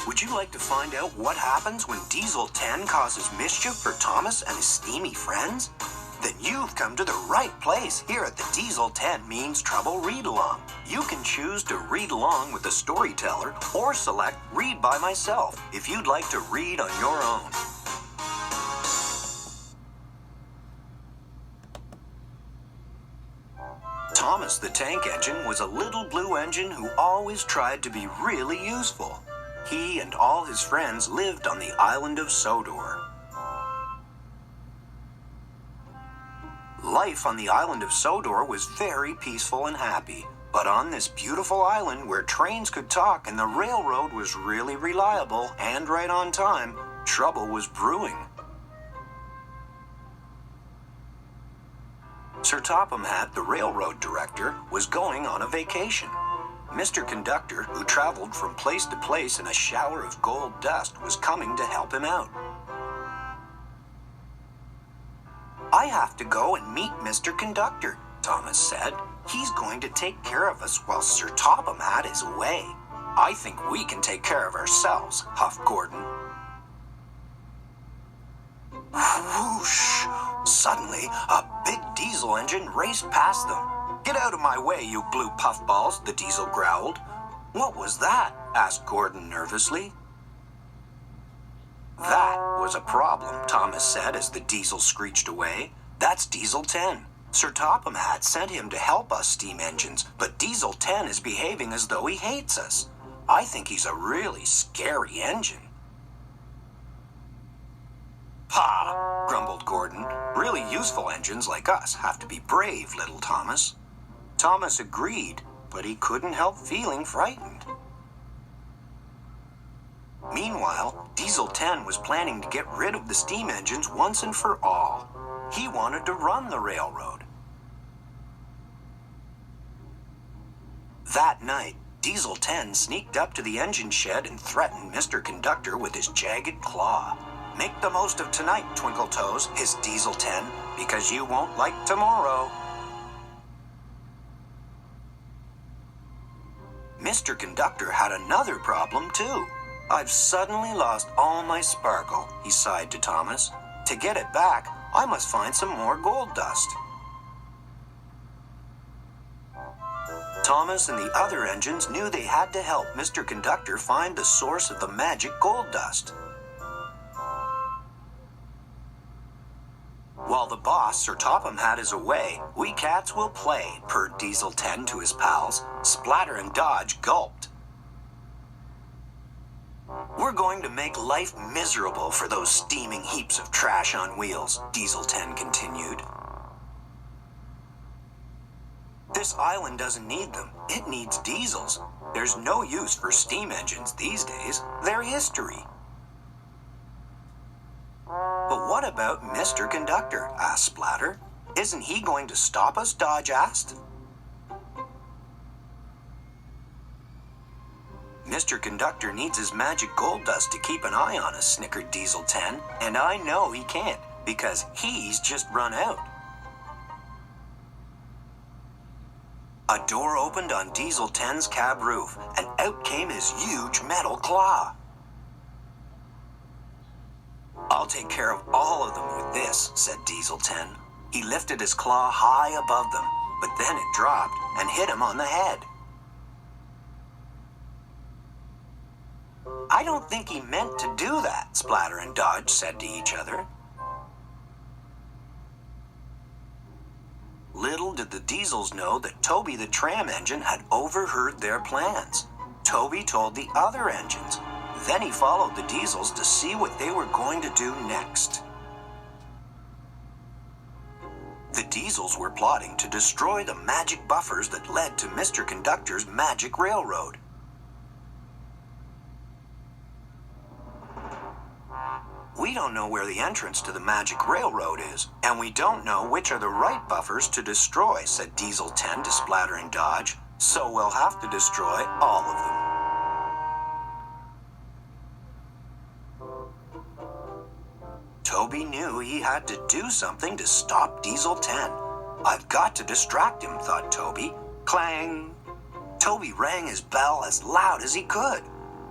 Would you like to find out what happens when Diesel 10 causes mischief for Thomas and his steamy friends? Then you've come to the right place here at the Diesel 10 Means Trouble Read-Along. You can choose to read along with the storyteller or select Read by Myself if you'd like to read on your own. Thomas the Tank Engine was a little blue engine who always tried to be really useful. He and all his friends lived on the island of Sodor. Life on the island of Sodor was very peaceful and happy, but on this beautiful island where trains could talk and the railroad was really reliable and right on time, trouble was brewing. Sir Topham Hatt, the railroad director, was going on a vacation. Mr. Conductor, who traveled from place to place in a shower of gold dust, was coming to help him out. "I have to go and meet Mr. Conductor," Thomas said. "He's going to take care of us while Sir Topham Hatt is away." "I think we can take care of ourselves," huffed Gordon. Whoosh! Suddenly, a big diesel engine raced past them. "Get out of my way, you blue puffballs," the diesel growled. "What was that?" asked Gordon nervously. "That was a problem," Thomas said as the diesel screeched away. "That's Diesel 10. Sir Topham Hatt sent him to help us steam engines, but Diesel 10 is behaving as though he hates us. I think he's a really scary engine." "Pah!" grumbled Gordon. "Really useful engines like us have to be brave, little Thomas." Thomas agreed, but he couldn't help feeling frightened. Meanwhile, Diesel 10 was planning to get rid of the steam engines once and for all. He wanted to run the railroad. That night, Diesel 10 sneaked up to the engine shed and threatened Mr. Conductor with his jagged claw. "Make the most of tonight, Twinkle Toes," hissed Diesel 10, "because you won't like tomorrow." Mr. Conductor had another problem, too. "I've suddenly lost all my sparkle," he sighed to Thomas. "To get it back, I must find some more gold dust." Thomas and the other engines knew they had to help Mr. Conductor find the source of the magic gold dust. "While the boss, Sir Topham Hatt, is away, we cats will play," purred Diesel 10 to his pals. Splatter and Dodge gulped. "We're going to make life miserable for those steaming heaps of trash on wheels," Diesel 10 continued. "This island doesn't need them. It needs diesels. There's no use for steam engines these days. They're history." "But what about Mr. Conductor?" asked Splatter. "Isn't he going to stop us?" Dodge asked. "Mr. Conductor needs his magic gold dust to keep an eye on us," snickered Diesel 10. "And I know he can't, because he's just run out." A door opened on Diesel 10's cab roof, and out came his huge metal claw. "I'll take care of all of them with this," said Diesel 10. He lifted his claw high above them, but then it dropped and hit him on the head. "I don't think he meant to do that," Splatter and Dodge said to each other. Little did the diesels know that Toby the tram engine had overheard their plans. Toby told the other engines. Then he followed the diesels to see what they were going to do next. The diesels were plotting to destroy the magic buffers that led to Mr. Conductor's magic railroad. "We don't know where the entrance to the magic railroad is, and we don't know which are the right buffers to destroy," said Diesel 10 to Splatter and Dodge, "so we'll have to destroy all of them." Toby knew he had to do something to stop Diesel 10. "I've got to distract him," thought Toby. Clang! Toby rang his bell as loud as he could.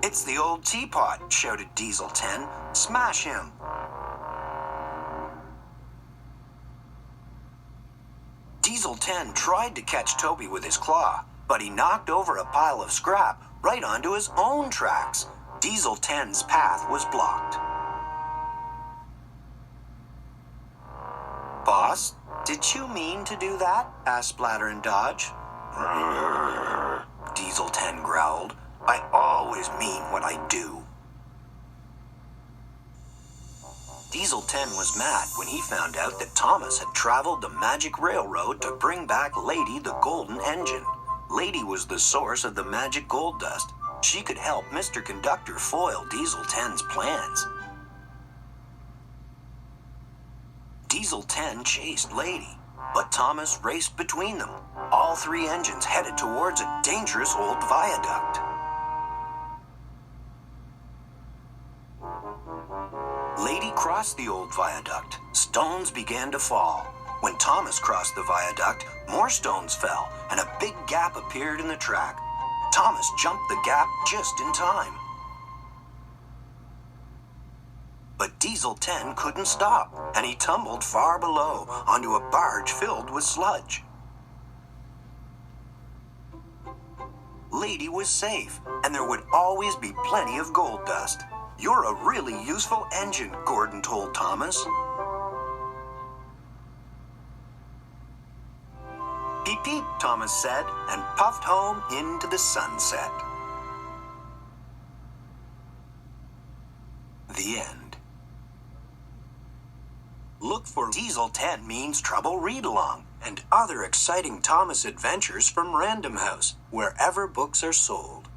It's the old teapot, shouted Diesel 10. Smash him. Diesel 10 tried to catch Toby with his claw, but he knocked over a pile of scrap right onto his own tracks. Diesel 10's path was blocked. Boss, did you mean to do that? Asked Splatter and Dodge. Diesel 10 growled. I always mean what I do. Diesel 10 was mad when he found out that Thomas had traveled the magic railroad to bring back Lady the Golden Engine. Lady was the source of the magic gold dust. She could help Mr. Conductor foil Diesel 10's plans. Diesel 10 chased Lady, but Thomas raced between them. All three engines headed towards a dangerous old viaduct. Lady crossed the old viaduct. Stones began to fall. When Thomas crossed the viaduct, more stones fell, and a big gap appeared in the track. Thomas jumped the gap just in time. But Diesel 10 couldn't stop, and he tumbled far below onto a barge filled with sludge. Lady was safe, and there would always be plenty of gold dust. You're a really useful engine, Gordon told Thomas. Peep peep, Thomas said, and puffed home into the sunset. The end. Look for Diesel 10 Means Trouble read-along and other exciting Thomas adventures from Random House, wherever books are sold.